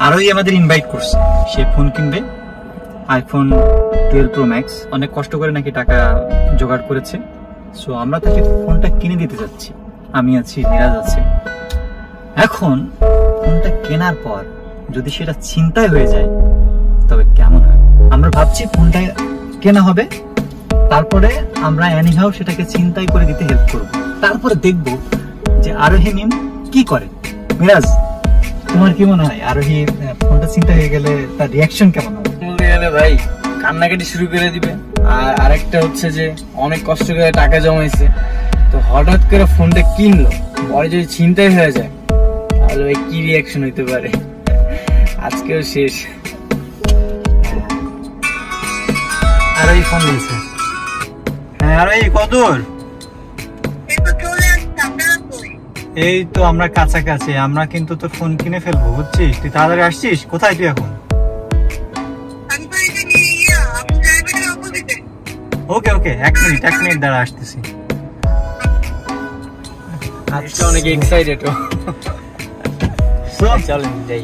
আরোই আমাদের ইনভাইট করছে, সে ফোন কিনবে আইফোন 12 প্রো ম্যাক্স। অনেক কষ্ট করে নাকি টাকা জোগাড় করেছে। সো আমরা তাকে ফোনটা কিনে দিতে যাচ্ছি, আমি আছি, মিরাজ আছে। এখন ফোনটা কেনার পর যদি সেটা ছিনতাই হয়ে যায় তবে কেমন হয়? আমরা ভাবছি ফোনটা কেনা হবে, তারপরে আমরা এনিহাউ সেটাকে ছিনতাই করে দিতে হেল্প করব। তারপরে দেখব যে আরোহী মিম কি করে। মিরাজ, তোমার কি মনে হয় আরোহী ফোনটা ছিনতাই হয়ে গেলে তার রিয়াকশন কেমন হবে? বলতে গেলে ভাই কান্নাকাটি শুরু করে দিবে। আর আরেকটা হচ্ছে যে অনেক কষ্ট করে টাকা জমাইছে, তো হঠাৎ করে ফোনটা কিনলো, পরে যদি ছিনতাই হয়ে যায় তাহলে ভাই কি রিয়াকশন হইতে পারে? আজকেও শেষ। আরোহী ফোন দিয়েছে। হ্যাঁ আরোহী, কদূর? এই তো আমরা কাছাকাছি, আমরা কিন্তু তোর ফোন কিনে ফেলবো, বুঝছিস? তুই তাড়াতাড়ি আসছিস? কোথায় তুই এখন? ওকে ওকে, এক মিনিট দাঁড়া, আসতেছি। আজকে অনেক এক্সাইটেড। চলেন যাই।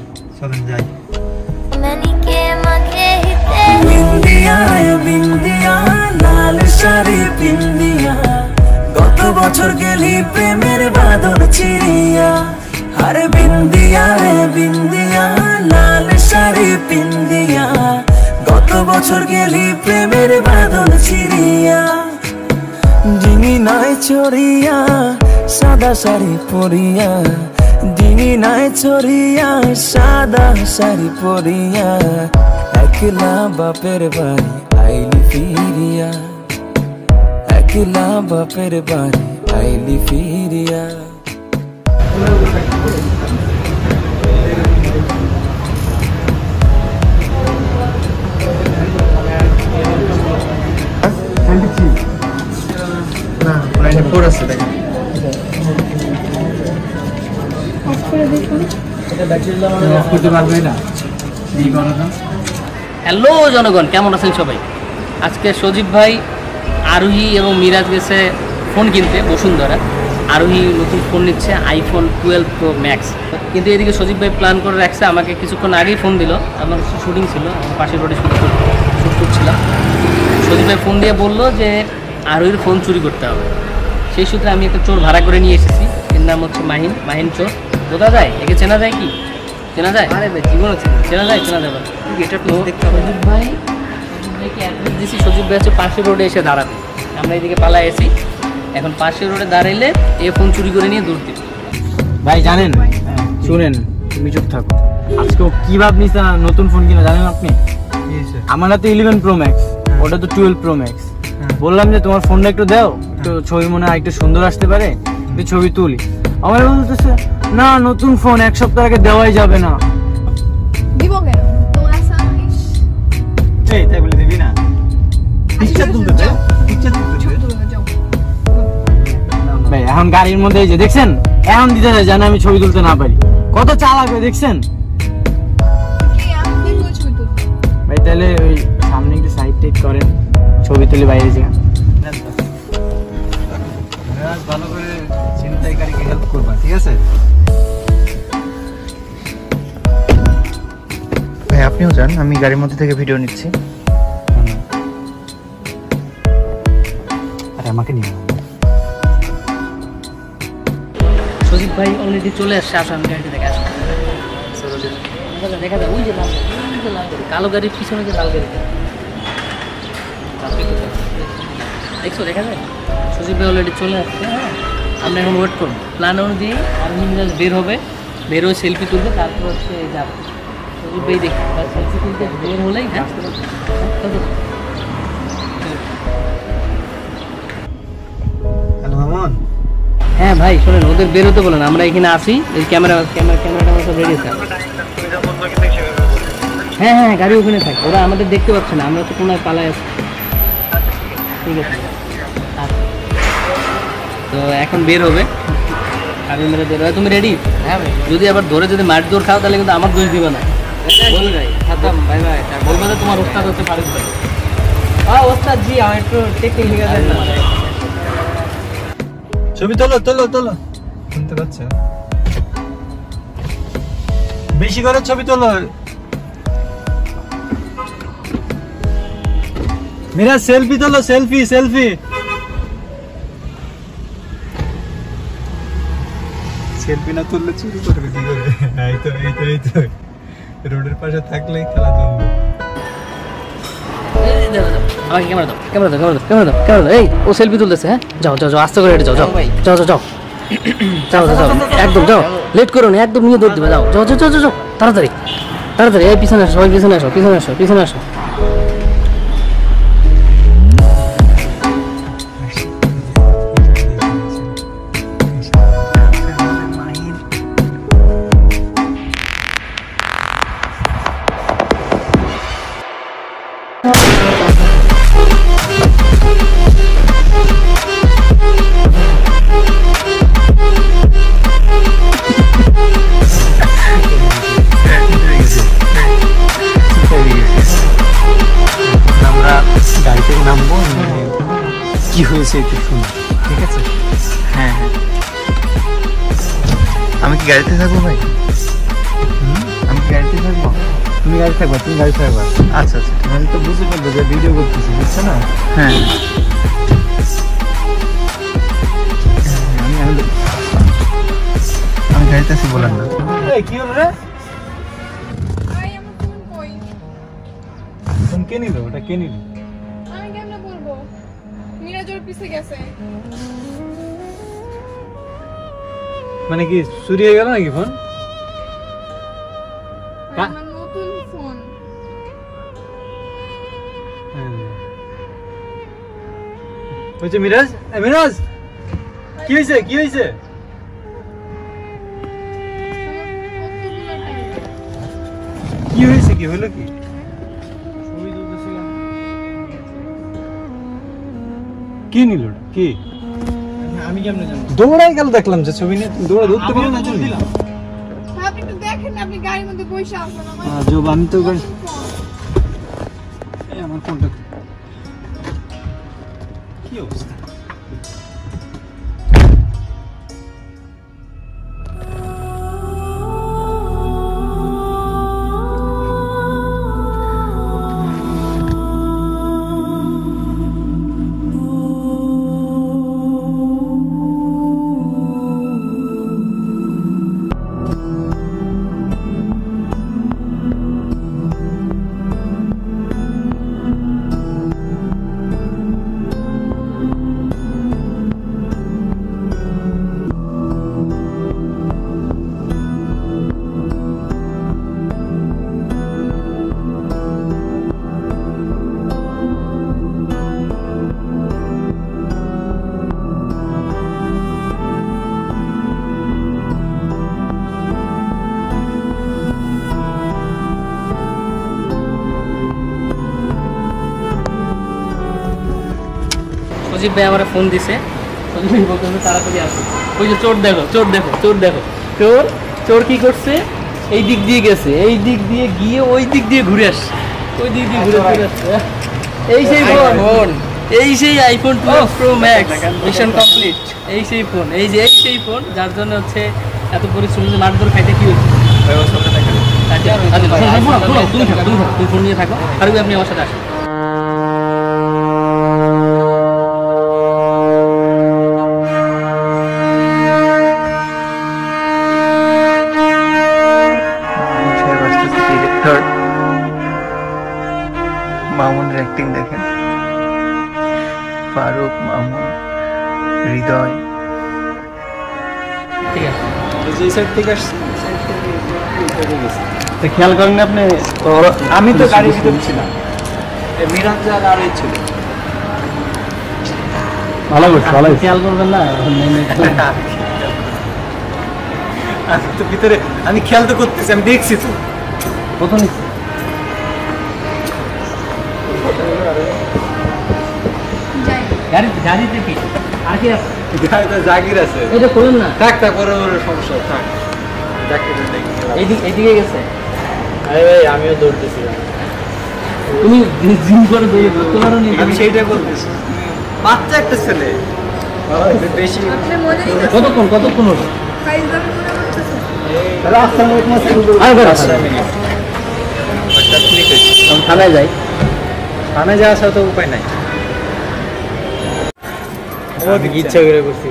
বিন্দিয়া লাল শাড়ি পিন্দিয়া, গত বছর গেলি প্রেমের বাঁধন চিরিয়া। আরে বিন্দিয়া রে বিন্দিয়া লাল শাড়ি পিন্দিয়া, গত বছর গেলি প্রেমের বাঁধন চিরিয়া। ডিঙি নাই চড়িয়া সাদা শাড়ি পরিয়া, ডিঙি নাই চড়িয়া সাদা শাড়ি পরিয়া, একলা বাপের বাড়ি আইলি ফিরিয়া, একলা বাপের বাড়ি আইলি ফিরিয়া। হ্যালো জনগণ, কেমন আছেন সবাই? আজকে সজীব ভাই, আরোহী এবং মিরাজ গেছে ফোন কিনতে বসুন্ধরা। আরোহী নতুন ফোন নিচ্ছে আইফোন 12 প্রো ম্যাক্স। কিন্তু এদিকে সজীব ভাই প্ল্যান করে রাখছে, আমাকে কিছুক্ষণ আগেই ফোন দিল। আমার শুটিং ছিল, পাশের রোডে শুট করছিলাম। সজীব ভাই ফোন দিয়ে বললো যে আরোহীর ফোন চুরি করতে হবে। সেই সূত্রে আমি একটা চোর ভাড়া করে নিয়ে এসেছি, এর নাম হচ্ছে মাহিন চোর। বোঝা যায়? একে চেনা যায় কি? চেনা যায়? আরে ভাই জীবনে চেনা যায়। এটা সজীব ভাইকে অ্যাড্রেস দিয়েছি। সজীব ভাই হচ্ছে পাশের রোডে এসে দাঁড়াবে। আমরা এদিকে পালায় এসি, এখন পাশের রোডে দাঁড়াইলে এ ফোন চুরি করে নিয়ে দৌড় দিবে। ভাই জানেন, শুনেন, তুমি চুপ থাকো। আজকে ও কি ভাব নিছে নতুন ফোন কিনা জানেন আপনি? আমার হাতে 11 প্রো ম্যাক্স, ওটা তো 12 প্রো ম্যাক্স। বললাম যে তোমার ফোনটা একটু দাও, একটু ছবি মনে হয় একটু সুন্দর আসতে পারে, একটু ছবি তুলি। আমার বলতেছে না, নতুন ফোন 1 সপ্তাহ আগে দেওয়াই যাবে না। দিব কেন? তোমার সাইজ এই তাই বলে দিবি না? পিকচার তুলতে দাও, যাও। ভাই এখন গাড়ির মধ্যে এই যে দেখছেন, এখন দিতে যায় জানে আমি ছবি তুলতে না পারি। কত চালাক হয়ে দেখছেন কি আমি দেখো ছবি তুলতে। ভাই। তাহলে ওই সামনে একটু সাইড টাইড করেন, ছবি তুলে বাইরে যান। ভালো করে ছিনতাইকারীকে হেল্প করবা, ঠিক আছে? ভাই আপনিও যান, আমি গাড়ির মধ্যে থেকে ভিডিও নিচ্ছি। আরে আমাকে নিয়ে সজীব ভাই অলরেডি চলে আসছে। আসো, আমি গাড়িতে দেখে আসবো। দেখা যায় ওই যে লাল গাড়ি, কালো গাড়ির পিছনে যে লাল গাড়িটা দেখছো, দেখা যায়। সজীব ভাই অলরেডি চলে আসছে। হ্যাঁ, আমরা এখন ওয়েট করবো। প্ল্যান অনুযায়ী আরোহী মিরাজ বের হবে, বের হয়ে সেলফি তুলবে, তারপর হচ্ছে যাবো। সজীব ভাই দেখি সেলফি তুলতে বের হলেই। হ্যাঁ হ্যালো মামুন। হ্যাঁ ভাই শোনেন, ওদের বের হতে বলেন, আমরা এখানে আসি। এই ক্যামেরাটা আমার সব রেডি আছে। হ্যাঁ, গাড়ি ওখানে থাকে, ওরা আমাদের দেখতে পাচ্ছে না, আমরা তো কোনায় পালায় আছি। ঠিক আছে, তো এখন বের হবে। আগে মেরে বের হয়। তুমি রেডি? হ্যাঁ ভাই। যদি আবার ধরে যদি মার দৌড় খাও তাহলে কিন্তু আমার দোষ দিবে না। বল ভাই, খাতাম ভাই। বলবো যে তোমার ওস্তাদ হচ্ছে ফারুক ভাই। হ্যাঁ ওস্তাদ জি, আমার একটু টেকনিক শিখা দেন না। ছবি তোলো। শুনতে পাচ্ছ? বেশি করে ছবি তোলো। মিরাজ সেলফি তোলো, সেলফি সেলফি। সেলফি না তুললে চুরি করবে কি করে? এই তো এই তো এই তো রোডের পাশে থাকলেই খেলা জমবে। আমাকে ক্যামেরা দাও, ক্যামেরা দাও, ক্যামেরা দাও, ক্যামেরা দাও, ক্যামেরা দাও। এই ও সেলফি তুলতেছে। হ্যাঁ যাও যাও যাও, আস্তে করে হেঁটে যাও, যাও যাও যাও যাও যাও যাও যাও, একদম যাও, লেট করো না, একদম নিয়ে দৌড় দিবে। যাও যাও যাও যাও যাও, তাড়াতাড়ি তাড়াতাড়ি। এই পিছনে আসো, সবাই পিছনে আসো, পিছনে আসো, পিছনে আসো। কি হয়েছে একটু শুনো, ঠিক আছে? হ্যাঁ হ্যাঁ, আমি কি গাড়িতে থাকবো ভাই? আমি কি গাড়িতে থাকবো? তুমি গাড়ি থাকবা, তুমি গাড়ি থাকবা। আচ্ছা আচ্ছা, আমি তো বুঝতে পারবো যে ভিডিও করতেছি, বুঝছো না? হ্যাঁ আমি গাড়িতে আছি, বলেন না। কি হলো রে? ভাই আমার ফোন কই? ফোন কে নিল? ওটা কে নিল? আমি কেমনে বলবো? মিরাজ ওর পিছে গেছে। মানে কি চুরি হয়ে গেল নাকি ফোন? ভাই, আমার নতুন ফোন। বলছে মিরাজ, মিরাজ কি হয়েছে, কি হয়েছে? আমার কতগুলো টাকা। কি হয়েছে, কি হলো কি? কে নিল? কে? আমি কেমনে জানবো? দৌড়াই গেল, দেখলাম যে ছবি নিয়ে তুমি দৌড়া ধরতে পারো না তুমি। ভাই, আপনি একটু দেখেন না, আপনি গাড়ির মধ্যে বসে আছেন। আমার জব আমি তো নতুন ফোন। এই আমার ফোনটা কি অবস্থা? সজীব ভাই আমার ফোন দিছে, সজীব ভাই বলতেছে তাড়াতাড়ি আসো। ওই যে চোর দেখো, চোর দেখো, চোর দেখো, চোর চোর কি করছে? এই দিক দিয়ে গেছে, এই দিক দিয়ে গিয়ে ওই দিক দিয়ে ঘুরে আসছে, ওই দিক দিয়ে ঘুরে ঘুরে আসছে। এই সেই ফোন, এই সেই iPhone 12 pro max, mission complete. এই সেই ফোন, এই যে এই সেই ফোন যার জন্য হচ্ছে এত পরিশ্রম, যে মারধর খাইতে কি হচ্ছে। তুমি ফোন নিয়ে থাকো, আর আপনি আমার সাথে আসুন। ডিরেক্টর মামুনের অ্যাক্টিং দেখেন, ফারুক, মামুন, হৃদয়। ঠিক আছে, যে সাইড থেকে আসছে তো খেয়াল করেন আপনি? আমি তো গাড়ির ভিতরে ছিলাম, মিরাজ আর এই ছিল। ভালো করছে, ভালো খেয়াল করবেন না। আমি তো ভিতরে, আমি খেয়াল তো করতেছি, আমি দেখছি তো প্রথম যাই। গাড়িতে কি আর কি আছে? গাড়িতে জাগির আছে। এটা করুন না, থাক থাক, ওর সমস্যা থাক। এইদিকে গেছে। আরে ভাই আমিও দৌড়তেছিলাম। তুমি জিম করে ধরতে পারো নি? আমি সেইটাই বলতেছি, বাচ্চা একটা ছেলে বেশি। আপনি মনে নেই? কতক্ষণ হলো? ফাইল দাম মনে করতেছেন? থানায় যাই। থানায় যাওয়া ছাড়া তো উপায় নাই। ইচ্ছা করে করছি।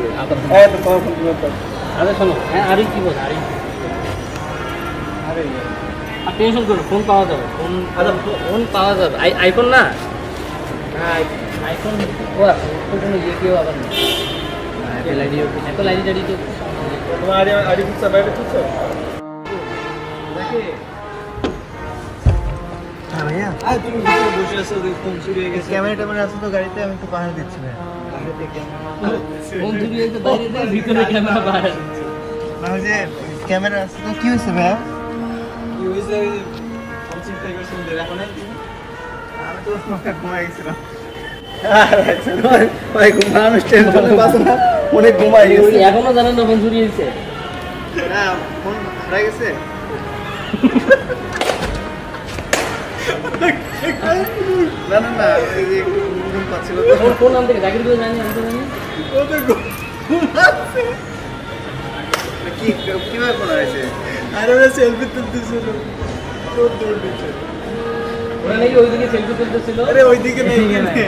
আরে শোনো, হ্যাঁ আরই কি বল, আরই আর টেনশন করো, ফোন পাওয়া যাবে, ফোন পাওয়া যাবে। আইফোন না, আইফোন ও কোনো ইয়ে কেউ আবার না, অ্যাপল আইডি টাইডি তো তোমার আইডি খুঁজছো, বাইরে খুঁজছো? হ্যাঁ ভাইয়া, তুমি বসে আছো, ফোন চুরি হয়ে গেছে। ক্যামেরা ট্যামেরা আছে তো গাড়িতে, আমি একটু পাহাড় দিচ্ছি না। ফোন চুরি হয়েছে বাইরে থেকে, ভিতরে ক্যামেরা বাইরে দিচ্ছে। না ওই যে ক্যামেরা আছে তো, কি হয়েছে ভাইয়া? কি হয়েছে? ফোন চিন্তা করছি, দেখো না তুমি? আমি তো ঘুমাই গেছিলাম। ভাই ঘুমানো টেনশনে বাঁচো না, অনেক ঘুমাই গেছে। এখনো জানেন না ফোন চুরি হয়েছে? না ফোন হারাই গেছে। না না না, ওই যে ঘুম পাচ্ছিল তো। কোন নাম থেকে জাকির করে জানি, আমি তো জানি। কি কিভাবে ফোন হারাইছে? আর ওরা সেলফি তুলতেছিল, দৌড় দিচ্ছে। ওরা নাকি ওইদিকে সেলফি তুলতেছিল। আরে ওইদিকে নেই,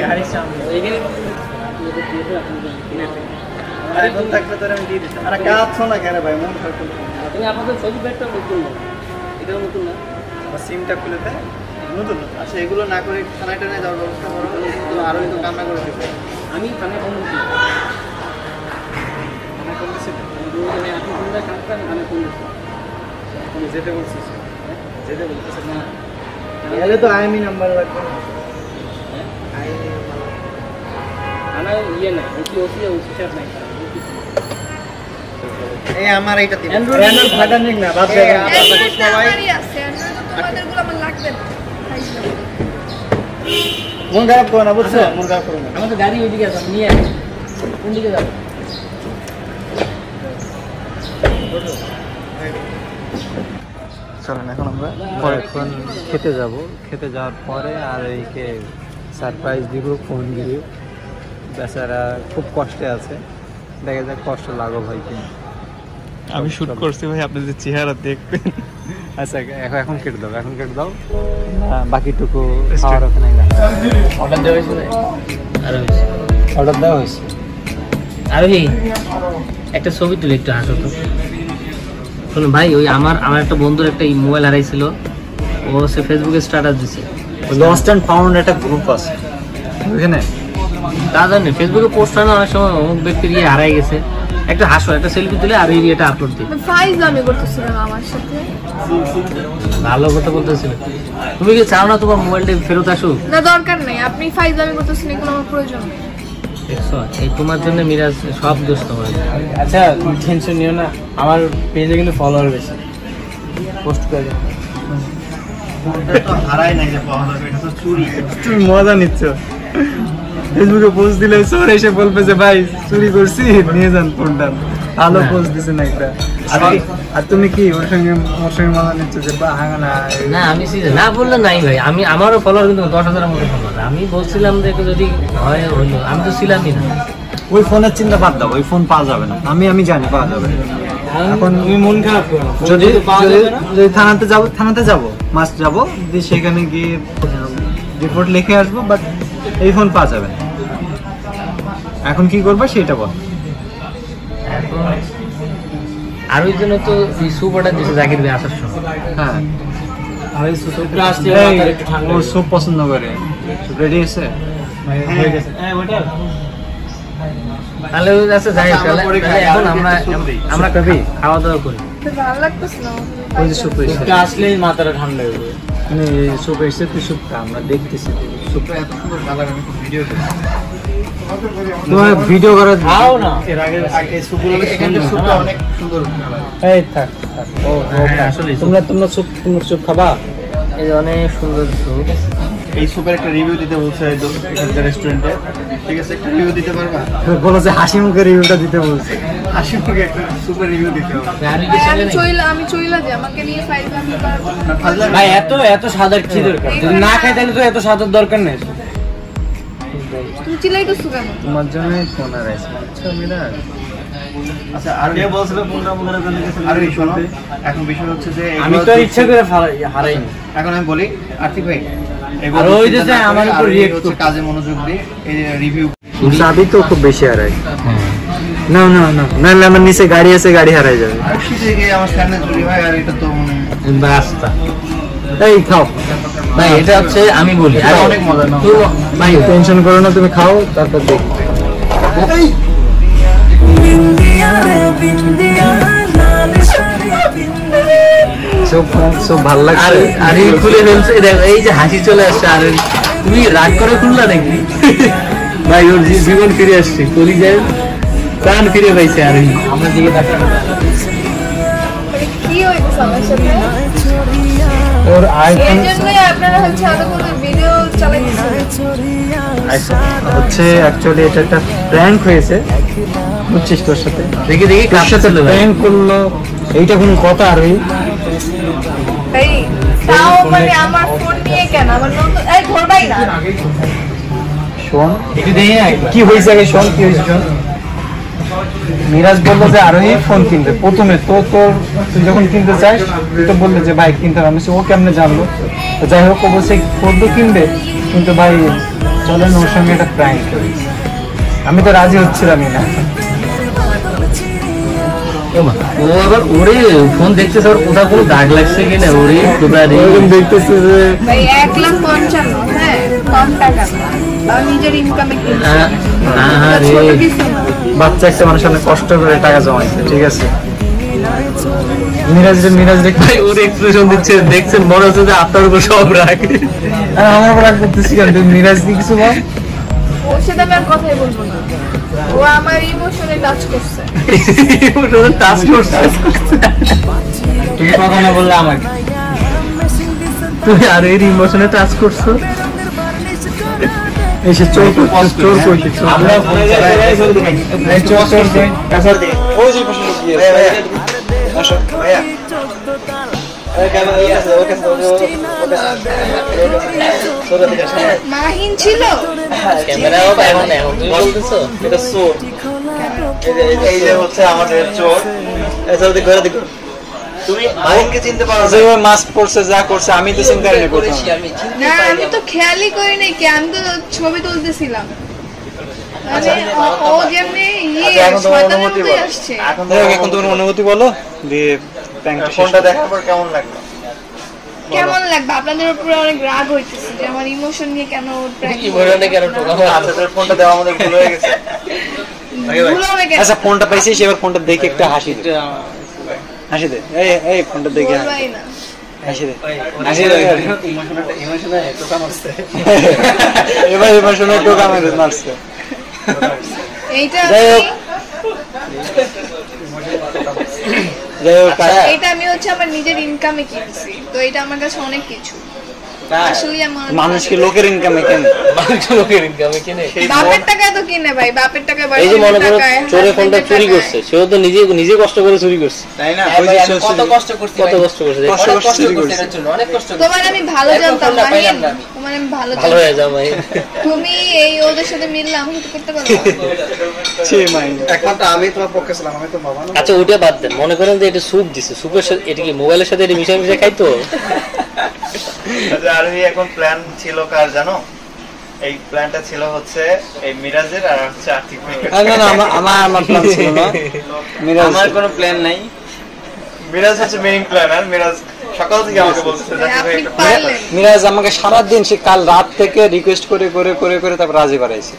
গাড়ির সামনে ওইখানে আইফোন থাকলে তোর আমি দিয়ে দিতাম। আরে কাঁদছো না কেন ভাই? মন খারাপ করছো। তুমি আপনাদের ছবি ব্যাগটা নতুন না, এটাও নতুন না। আমার সিমটা খুলে দেয় নতুন। আচ্ছা এগুলো না করে থানায় টানায় যাওয়ার ব্যবস্থা করো, তুমি আরো কিন্তু কান্না করে দিবে। আমি থানায় ফোন দিচ্ছি, থানায় ফোন দিচ্ছি আমি আপনি ফোনটা কাটতে, আমি থানায় ফোন দিচ্ছি। তুমি যেতে বলছিস, যেতে বলছিস না তাহলে তো আইএমই নাম্বার লাগবে। থানায় ইয়ে নাই, ওসি সাহেব নাই। এই আমার এইটা দিবে। অ্যান্ড্রয়েড ফাটা নিক না, বাদ দে। অ্যান্ড্রয়েডটা আমারই আছে, অ্যান্ড্রয়েড তো তোমাদেরগুলো আমার লাগবে না। মন খারাপ করো না, বুঝছো? মন খারাপ করো না। আমাদের গাড়ি ওইদিকে আছে, নিয়ে আসি। কোন দিকে যাবো? চলেন এখন আমরা এখন খেতে যাব, খেতে যাওয়ার পরে আর এইকে সারপ্রাইজ দিব, ফোন দিব। বেচারা খুব কষ্টে আছে, দেখা যাক কষ্ট লাগো ভাই কিনা। আমি শুট করছি ভাই, আপনাদের চেহারা দেখবেন। আচ্ছা এখন কেটে দাও, এখন কেটে দাও, বাকিটুকু খাওয়ার ওখানে অর্ডার দেওয়া হয়েছে? আরো হয়েছে, অর্ডার দেওয়া হয়েছে। আরোহী একটা ছবি তুলে একটু হাসো তো। শোনো ভাই, ওই আমার একটা বন্ধুর একটা মোবাইল হারাইছিল, ও হচ্ছে ফেসবুকে স্ট্যাটাস দিছে। লস্ট অ্যান্ড ফাউন্ড একটা গ্রুপ আছে ওইখানে, তা জানি ফেসবুকে পোস্ট হয় না অনেক সময়, অমুক ব্যক্তির ইয়ে হারাই গেছে, একটা হাসো, একটা সেলফি তুলে আর এটা আপলোড দিই। ফাইজলামি করতেছিলাম আমার সাথে। ভালো কথা বলতেছিল। তুমি কি চাও না তোমার মোবাইলটা ফেরত আসুক? না দরকার নেই, আপনি ফাইজলামি করতেছেন, এগুলো আমার প্রয়োজন নেই। দেখছো, এই তোমার জন্য মিরাজ সব দোষ তোমার। আচ্ছা তুমি টেনশন নিও না, আমার পেজে কিন্তু ফলোয়ার বেশি, পোস্ট করে দিও। ফোনটা তো হারাই নাই যে পাওয়া যাবে, এটা তো চুরি। তুমি মজা নিচ্ছ। ফেসবুকে পোস্ট দিলে চোর এসে বলবে যে ভাই চুরি করছি, নিয়ে যান ফোনটা। ভালো পোস্ট দিছে না একটা। আর তুমি কি ওর সঙ্গে মজা নিচ্ছ যে বা হাঙ্গা না? না আমি না বললে নাই ভাই, আমি আমারও ফলোয়ার কিন্তু 10,000-এর মতো ফলোয়ার। আমি বলছিলাম যে যদি হয় হইলো, আমি তো ছিলামই না। ওই ফোনের চিন্তা বাদ দাও, ওই ফোন পাওয়া যাবে না। আমি জানি পাওয়া যাবে না। এখন তুমি মন খারাপ করো না। যদি যদি থানাতে যাবো মাস্ট যাবো, সেখানে গিয়ে রিপোর্ট লিখে আসবো, বাট এই ফোন পাওয়া যাবে না। এখন কি করবো সেটা বল। আর ওই জন্য তো স্যুপ অর্ডার দিয়েছে জাকির ভাই আসার সময়। হ্যাঁ, ঠান্ডা ও স্যুপ পছন্দ করে। রেডি আছে? হয়ে গেছে। তাহলে ওই আছে যাই হোক, তাহলে এখন আমরা কবি খাওয়া দাওয়া করি। তো ভালো লাগতেছে না আমার। ওই যে স্যুপ এসে, এটা আসলেই মাথাটা ঠান্ডা হয়ে যাবে। মানে স্যুপ এসে, তুই স্যুপটা আমরা দেখতেছি। সুপটা এত সুন্দর কালার, আমি ভিডিও করি। তোমার ভিডিও করার খাও না। এর আগে সুপগুলো এখানে সুপটা অনেক সুন্দর কালার। এই থাক। ও আসলে তোমরা স্যুপ খাবা? এই যে অনেক সুন্দর স্যুপ। এই সুপের একটা রিভিউ দিতে বলছে এখানকার রেস্টুরেন্টে, ঠিক আছে? একটা রিভিউ দিতে পারবা? বলো যে হাসি মুখে রিভিউটা দিতে বলছে। হাসি মুখে একটা সুপের রিভিউ দিতে হবে। আমি চইলা যে আমাকে নিয়ে ফাইজলামি পারবো না। ফাজলামি ভাই এত সাদার কি দরকার? যদি না খাই তাহলে তো এত সাদার দরকার নেই। তুমি চিল্লাইতেছো কেন? তোমার জন্য ফোন আর আছে। আচ্ছা মিরাজ, আচ্ছা আর কে বলছিল ফোন নাম্বার করে জন্য গেছে আর এই শোনো এখন বিষয় হচ্ছে যে আমি তো ইচ্ছা করে হারাইনি। এখন আমি বলি আর্থিক ভাই আর ওই যে আমার উপর রিঅ্যাক্ট করছে কাজে মনোযোগ দিয়ে এই রিভিউ চাবি তো খুব বেশি হারায়। না না না না না, আমার নিচে গাড়ি আছে, গাড়ি হারাই যাবে। আর সেটা আমার সামনে চুরি ভাই আর এটা তো মানে রাস্তা। এই খাও ভাই এটা হচ্ছে আমি বলি এটা অনেক মজা না ভাই, টেনশন করো না, তুমি খাও তারপর দেখো। বিন্দিয়া রে বিন্দিয়া লাল শাড়ি বিন্দিয়া সব ভালো আর লাগছে। আর এই খুলে ফেলছে দেখো, এই যে হাসি চলে আসছে। আর তুমি রাগ করে খুললা নাকি? ভাই ওর জীবন ফিরে আসছে, কলি যায় প্রাণ ফিরে পাইছে। আর আমার দিকে তাকাও। কি হইছে আমার সাথে? ওর এর আইফোন জন্যই আপনারা হচ্ছে আরো কোনো ভিডিও চালাইছেন। হচ্ছে অ্যাকচুয়ালি এটা একটা প্র্যাঙ্ক হয়েছে, বুঝছিস? তোর সাথে দেখি দেখি কার সাথে ভাই প্র্যাঙ্ক করলো, এইটা কোনো কথা? আর ওই ভাই তাও মানে আমার ফোন নিয়ে কেন? আমার নতুন এই ধরবাই না। শোন একটু দেখে আয়। কি হয়েছে আগে শোন, কি হয়েছে শোন। মিরাজ বললো যে আরোহী ফোন কিনবে প্রথমে, তো তুই যখন কিনতে চাস তুই তো বললে যে ভাই কিনতে হবে। আমি বলছি, ও কেমনে জানলো? তো যাই হোক, ও বলছে ফোন তো কিনবে, কিন্তু ভাই চলেন ওর সঙ্গে একটা প্র্যাঙ্ক করি। আমি তো রাজি হচ্ছিলামই না। ও আবার ওরে ফোন দেখতেছে, ওর কোথাও কোনো দাগ লাগছে কিনা? ওরে কোথায় এরকম দেখতেছে যে ভাই 1,55,000, হ্যাঁ কম টাকা না, তাও নিজের ইনকামে কিনছি। আরে ছোট কিছু না। বাচ্চা একটা মানুষ অনেক কষ্ট করে টাকা জমাইছে, ঠিক আছে? মিরাজ রে ভাই ওর এক্সপ্রেশন দিচ্ছে, দেখছেন মনে হচ্ছে যে আপনার উপর সব রাগ। আমার উপর রাগ করতেছি কেন? তুই মিরাজ কি কিছু বল। ওর সাথে আমি আর কথাই বলবো না। ও আমার ইমোশনে টাচ করছে। টাচ করছে। তুমি কথা না বললে আমাকে। তুমি আর এর ইমোশনে টাচ করছো। এসে চোর কইছে, চোর। আমরা ফোনে যাই চল দেখাই। এই চোর কই? কাছার দিকে ওই যে পাশে লুকিয়ে আছে ভাইয়া আসো ভাইয়া এই ক্যামেরা দিয়ে আছে ওকে সোরা দিকে আসো মাহিন ছিল। ক্যামেরাও এখন এখন তুমি বলতেছো এটা চোর এই যে হচ্ছে আমাদের চোর এই চোর দিকে ঘরে দিকে তুমি মাহিনকে চিনতে পারো যে মাস্ক পরছে, যা করছে আমি তো চিন্তা করিনি প্রথমে। না আমি তো খেয়ালই করি নাই কি, আমি তো ছবি তুলতেছিলাম। মানে ও যেমনি এখন তোমার শয়তানের অনুমতি মতোই বলো আসছে। এখন তোমার অনুমতি বলো, দিয়ে প্র্যাঙ্কটা শেষ ফোনটা দেখার পর কেমন লাগলো কেমন লাগবে? আপনাদের উপরে অনেক রাগ হইতেছে যে আমার ইমোশন নিয়ে কেন prank ইমোশনে কেন টোকা আচ্ছা তোর ফোনটা দেওয়া আমাদের ভুল হয়ে গেছে ভুল হবে কেন? আচ্ছা ফোনটা পাইছিস, এবার ফোনটা দেখে একটা হাসি দে। হাসি দে, এই ফোনটা দেখে বলবাই না। হাসি দে, হাসি দে। ইমোশনে টোকা মারছে এবার শোনো, টোকা মেরে মারছে। এইটা যাই হোক। যাই হোক, এটা আমি হচ্ছে আমার নিজের ইনকামে কিনছি, তো এটা আমার কাছে অনেক কিছু। আসলে আমার মানুষ কি লোকের ইনকামে কেন? লোকের ইনকামে কিনে। বাপের টাকায় তো কিনে ভাই, বাপের টাকায় এই যে মনে করো টাকায়, চোরে ফোনটা husband-এর চুরি টাকায়। করছে, সেও তো নিজে কষ্ট করে চুরি করছে। তাই না? কত কষ্ট করছে, অনেক কষ্ট তোমার আমি ভালো জানতাম মাহিন, তোমার আমি ভালো ভালো জানতাম। হয়ে যাও ভাই। তুমি এই ওদের সাথে মিললাম হতে করতে পারো। ছি মাই। একমাত্র আমি তোমার পক্ষে ছিলাম আমি তো বাবা না আচ্ছা ওইটা বাদ দেন, মনে করেন যে এটা স্যুপ দিছে, স্যুপের সাথে এটা কি মোবাইলের সাথে এটা মিশে খাইতো? আচ্ছা আর এই এখন প্ল্যান ছিল কার জানো? এই প্ল্যানটা ছিল হচ্ছে এই মিরাজের আর হচ্ছে আর্থিক না না, আমার প্ল্যান ছিল না। আমার কোনো প্ল্যান নাই। মিরাজ হচ্ছে মেইন প্ল্যানার। মিরাজ সকাল থেকে আমাকে বলছে যে আপনি পারলেন। মিরাজ আমাকে সারাদিন, সে কাল রাত থেকে রিকোয়েস্ট করে করে করে করে তারপর রাজি করাইছে।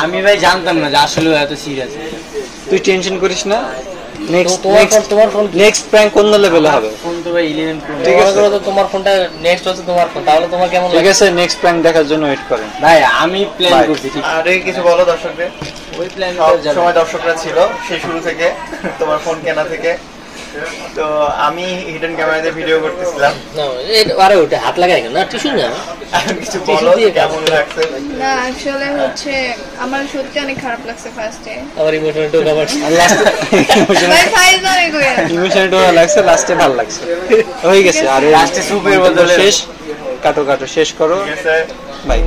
আমি ভাই জানতাম না যে আসলে এত সিরিয়াস। তুই টেনশন করিস না, তোমার ফোন নেক্সট প্র্যাঙ্ক কোন লেভেলে হবে। ফোন তো ভাই 11 Pro। ঠিক আছে। তো তোমার ফোনটা নেক্সট হচ্ছে তোমার ফোন, তাহলে তোমার কেমন ঠিক লাগে? আছে, নেক্সট প্র্যাঙ্ক দেখার জন্য ওয়েট করেন। ভাই আমি প্ল্যান Bye. করছি ঠিক। আরে কিছু বলো দর্শকদের। ওই প্ল্যান সব সময় দর্শকরা ছিল সেই শুরু থেকে তোমার ফোন কেনা থেকে। তো আমি হিডেন ক্যামেরাতে ভিডিও করতেছিলাম। না আরে ওটা হাত লাগাই না, টিস্যু না। আর কিছু বলো দিয়ে কেমন লাগছে? না আসলে হচ্ছে আমার সত্যি অনেক খারাপ লাগছে ফার্স্টে। আবার ইমোশনাল টোকা মারছে। ভাই ফাইজ অনেক হয়ে গেছে। ইমোশনটা লাগছে, লাস্টে ভালো লাগছে, হয়ে গেছে। আর লাস্টে সুপের বদলে শেষ, কাটো শেষ করো, ঠিক আছে বাই।